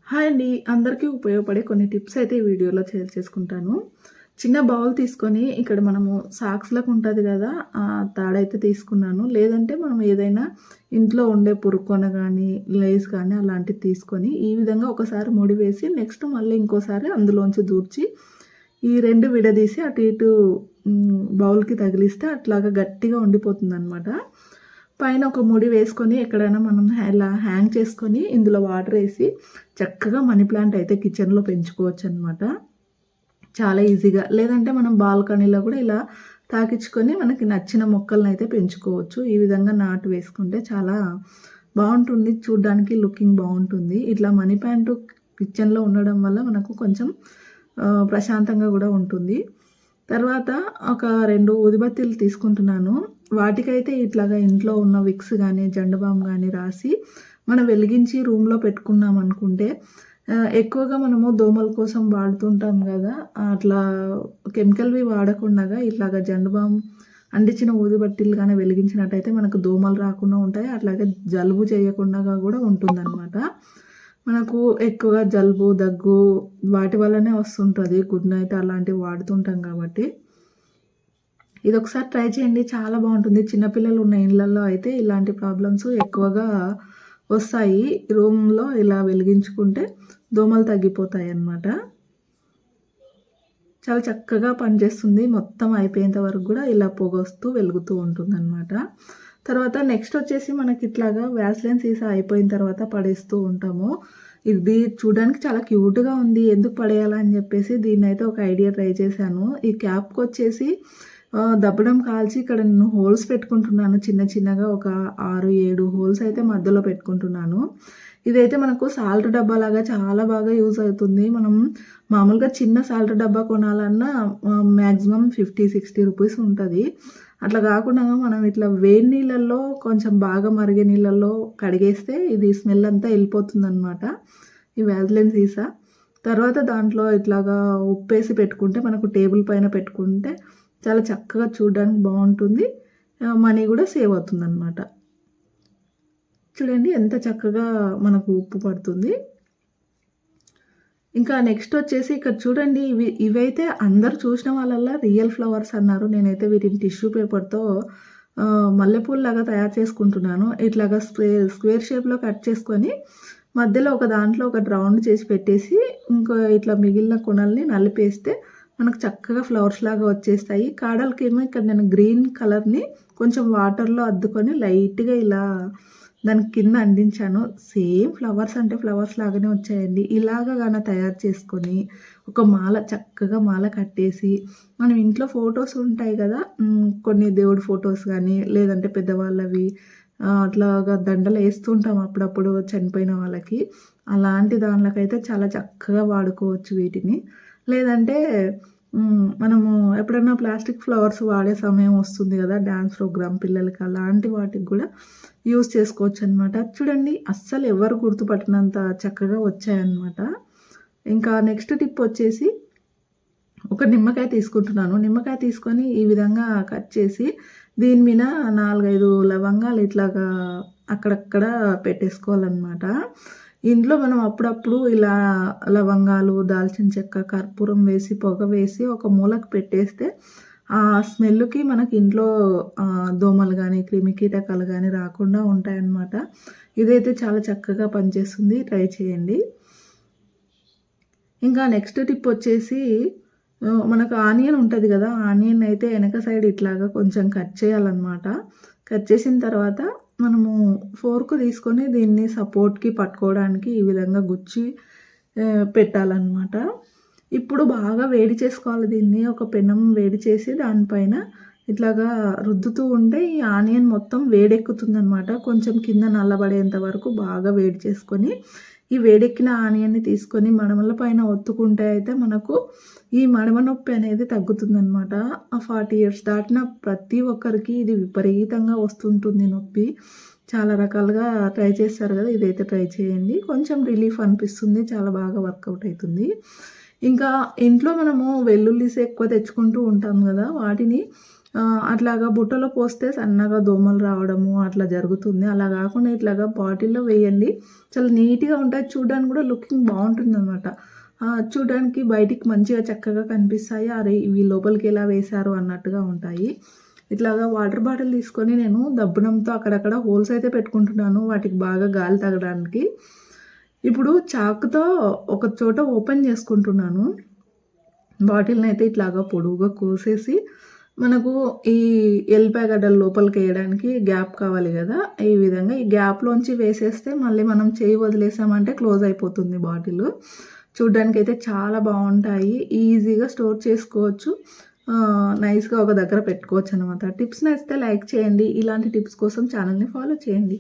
Hi అండి. అందరికీ ఉపయోగపడే కొన్ని టిప్స్ అయితే ఈ వీడియోలో షేర్ చేసుకుంటాను. చిన్న బౌల్ తీసుకొని ఇక్కడ మనము సాక్స్‌లకు ఉంటది గదా! తాడైతే తీసుకున్నాను. లేదంటే మనం ఏదైనా ఇంట్లో ఉండే పురుకొన గానీ, లేస్ కానీ అలాంటివి తీసుకొని ఈ విధంగా ఒకసారి ముడి వేసి నెక్స్ట్ మళ్ళీ ఇంకోసారి అందులోంచి దూర్చి ఈ 2 విడదీసి అటు ఇటు బౌల్‌కి తగిలిస్తే అట్లాగా గట్టిగా ఉండిపోతుందనమాట. పైన ఒక ముడి వేసుకొని ఎక్కడైనా మనం ఇలా హ్యాంగ్ చేసుకొని ఇందులో వాటర్ వేసి చక్కగా మనీ ప్లాంట్ అయితే కిచెన్లో పెంచుకోవచ్చనమాట. చాలా ఈజీగా. లేదంటే మనం బాల్కనీలో కూడా ఇలా తాకిచ్చుకొని మనకి నచ్చిన మొక్కలనైతే పెంచుకోవచ్చు. ఈ విధంగా నాటు వేసుకుంటే చాలా బావుంటుంది. చూడ్డానికి లుకింగ్ బావుంటుంది. ఇట్లా మనీ ప్లాంట్ కిచెన్లో ఉండడం వల్ల మనకు కొంచెం ప్రశాంతంగా కూడా ఉంటుంది. తర్వాత ఒక 2 ఊదిబత్తీలు తీసుకుంటున్నాను. వాటికైతే ఇట్లాగా ఇంట్లో ఉన్న విక్స్ గానీ, జండు బామ్ గానీ రాసి మనం వెలిగించి రూమ్‌లో పెట్టుకున్నామనుకుంటే ఎక్కువగా మనము దోమల కోసం వాడుతుంటాం గదా! అట్లా కెమికల్‌వి వాడకుండగా ఇట్లాగా జండు బామ్ అంటించిన ఊదిబత్తీలు గానీ వెలిగించినట్టయితే మనకు దోమలు రాకుండా ఉంటాయి. అట్లాగే జలుబు చేయకుండా గూడా ఉంటుందనమాట. మనకు ఎక్కువగా జలుబు, దగ్గు వాటి వల్లనే వస్తుంటది. గుడ్ నైట్ అలాంటివి వాడుతుంటాం కాబట్టి. ఇదొకసారి ట్రై చేయండి. చాలా బావుంటుంది. చిన్న పిల్లలు ఉన్న ఇళ్లల్లో అయితే ఇలాంటి ప్రాబ్లమ్స్ ఎక్కువగా వస్తాయి. రూమ్‌లో ఇలా వెలిగించుకుంటే దోమలు తగ్గిపోతాయన్నమాట. చాలా చక్కగా పనిచేస్తుంది. మొత్తం అయిపోయేంత వరకు గూడా ఇలా పొగొస్తూ వెలుగుతూ ఉంటుందన్నమాట. తర్వాత నెక్స్ట్ వచ్చేసి మనకి ఇట్లాగా వ్యాస్లిన్ సీసా అయిపోయిన తర్వాత పడేస్తూ ఉంటాము. ఇది చూడడానికి చాలా క్యూట్‌గా ఉంది. ఎందుకు పడేయాలా అని చెప్పేసి దీన్నైతే ఒక ఐడియా ట్రై చేశాను. ఈ క్యాప్‌కొచ్చేసి దబ్బడం కాల్చి ఇక్కడ నేను హోల్స్ పెట్టుకుంటున్నాను. చిన్న చిన్నగా ఒక 6, 7 హోల్స్ అయితే మధ్యలో పెట్టుకుంటున్నాను. ఇదైతే మనకు సాల్ట్ డబ్బాలాగా చాలా బాగా యూజ్ అవుతుంది. మనం మామూలుగా చిన్న సాల్ట్ డబ్బా కొనాలన్నా మ్యాక్సిమం 50, 60 రూపీస్ ఉంటది. అట్లా కాకుండా మనం ఇట్లా వేడి నీళ్ళల్లో కొంచెం బాగా మరిగే నీళ్ళల్లో కడిగేస్తే ఇది స్మెల్ అంతా వెళ్ళిపోతుందనమాట. ఈ వ్యాజ్లిన్ సీసా. తర్వాత దాంట్లో ఇట్లాగా ఉప్పేసి పెట్టుకుంటే మనకు టేబుల్ పైన పెట్టుకుంటే చాలా చక్కగా చూడడానికి బావుంటుంది. మనీ కూడా సేవ్ అవుతుందనమాట. చూడండి ఎంత చక్కగా మనకు ఉప్పు పడుతుంది. ఇంకా నెక్స్ట్ వచ్చేసి ఇక్కడ చూడండి ఇవైతే అందరూ చూసిన వాళ్ళల్లా రియల్ ఫ్లవర్స్ అన్నారు. నేనైతే వీటిని టిష్యూ పేపర్‌తో మల్లెపూల్లాగా తయారు చేసుకుంటున్నాను. ఇట్లాగా స్క్వేర్ షేప్‌లో కట్ చేసుకొని మధ్యలో ఒక దాంట్లో ఒక రౌండ్ చేసి పెట్టేసి ఇంకో ఇట్లా మిగిలిన కొనల్ని నలిపేస్తే మనకు చక్కగా ఫ్లవర్స్ లాగా వచ్చేస్తాయి. కాడలకేమో ఇక్కడ నేను గ్రీన్ కలర్‌ని కొంచెం వాటర్‌లో అద్దుకొని లైట్‌గా ఇలా దానికి కింద అంటించాను. సేమ్ ఫ్లవర్స్ అంటే ఫ్లవర్స్ లాగానే వచ్చాయండి. ఇలాగ గాన తయారు చేసుకొని ఒక మాల చక్కగా మాల కట్టేసి మనం ఇంట్లో ఫోటోస్ ఉంటాయి కదా! కొన్ని దేవుడి ఫోటోస్ గానీ లేదంటే పెద్దవాళ్ళవి అట్లాగా దండలు ఏస్తుంటాం అప్పుడప్పుడు చనిపోయిన వాళ్ళకి. అలాంటి దాన్లకైతే చాలా చక్కగా వాడుకోవచ్చు వీటిని. లేదంటే మనము ఎప్పుడన్నా ప్లాస్టిక్ ఫ్లవర్స్ వాడే సమయం వస్తుంది కదా! డాన్స్ ప్రోగ్రామ్ పిల్లలకి అలాంటి వాటికి కూడా యూజ్ చేసుకోవచ్చనమాట. చూడండి అస్సలు ఎవరు గుర్తుపట్టనంత చక్కగా వచ్చాయన్నమాట. ఇంకా నెక్స్ట్ టిప్ వచ్చేసి ఒక నిమ్మకాయ తీసుకుంటున్నాను. నిమ్మకాయ తీసుకొని ఈ విధంగా కట్ చేసి దీని మీద 4, 5 లవంగాలు ఇట్లాగా అక్కడక్కడ పెట్టేసుకోవాలన్నమాట. ఇంట్లో మనం అప్పుడప్పుడు ఇలా లవంగాలు, దాల్చిన చెక్క, కర్పూరం వేసి పొగ వేసి ఒక మూలకు పెట్టేస్తే ఆ స్మెల్‌కి మనకి ఇంట్లో దోమలు గానీ, క్రిమికీటకాలు గానీ రాకుండా ఉంటాయన్నమాట. ఇదైతే చాలా చక్కగా పనిచేస్తుంది. ట్రై చేయండి. ఇంకా నెక్స్ట్ టిప్ వచ్చేసి మనకు ఆనియన్ ఉంటది గదా! ఆనియన్ అయితే వెనక సైడ్ ఇట్లాగా కొంచెం కట్ చేయాలన్నమాట. కట్ చేసిన తర్వాత మనము ఫోర్క్ తీసుకొని దీన్ని సపోర్ట్‌కి పట్టుకోవడానికి ఈ విధంగా గుచ్చి పెట్టాలన్నమాట. ఇప్పుడు బాగా వేడి చేసుకోవాలి దీన్ని. ఒక పెనం వేడి చేసి దానిపైన ఇట్లాగా రుద్దుతూ ఉంటే ఈ ఆనియన్ మొత్తం వేడెక్కుతుందనమాట. కొంచెం కింద నల్లబడేంత వరకు బాగా వేడి చేసుకొని ఈ వేడెక్కిన ఆనియన్‌ని తీసుకొని మడమల పైన ఒత్తుకుంటే అయితే మనకు ఈ మడమ నొప్పి అనేది తగ్గుతుందనమాట. 40 ఇయర్స్ దాటిన ప్రతి ఒక్కరికి ఇది విపరీతంగా వస్తుంటుంది నొప్పి. చాలా రకాలుగా ట్రై చేస్తారు కదా! ఇదైతే ట్రై చేయండి. కొంచెం రిలీఫ్ అనిపిస్తుంది. చాలా బాగా వర్కౌట్ అవుతుంది. ఇంకా ఇంట్లో మనము వెల్లుల్లిస్ ఎక్కువ తెచ్చుకుంటూ ఉంటాం కదా! వాటిని అట్లాగా బుట్టలో పోస్తే సన్నగా దోమలు రావడము అట్లా జరుగుతుంది. అలా కాకుండా ఇట్లాగా బాటిల్‌లో వేయండి. చాలా నీట్‌గా ఉంటాయి. చూడడానికి కూడా లుకింగ్ బావుంటుందనమాట. చూడడానికి బయటికి మంచిగా చక్కగా కనిపిస్తాయి. అరే! ఇవి లోపలికి ఎలా వేశారు అన్నట్టుగా ఉంటాయి. ఇట్లాగా వాటర్ బాటిల్ తీసుకొని నేను దబ్బునంతో అక్కడక్కడ హోల్స్ అయితే పెట్టుకుంటున్నాను. వాటికి బాగా గాలి తగలడానికి. ఇప్పుడు చాకుతో ఒక చోట ఓపెన్ చేసుకుంటున్నాను. బాటిల్‌నైతే ఇట్లాగా పొడువుగా కోసేసి మనకు ఈ ఎల్లిపాయ గడ్డలు లోపలికేయడానికి గ్యాప్ కావాలి గదా! ఈ విధంగా ఈ గ్యాప్‌లోంచి వేసేస్తే మళ్ళీ మనం చెయ్యి వదిలేసామంటే క్లోజ్ అయిపోతుంది బాటిలు. చూడ్డానికైతే చాలా బావుంటాయి. ఈజీగా స్టోర్ చేసుకోవచ్చు. నైస్‌గా ఒక దగ్గర పెట్టుకోవచ్చనమాట. టిప్స్ నచ్చితే లైక్ చేయండి. ఇలాంటి టిప్స్ కోసం ఛానల్‌ని ఫాలో చేయండి.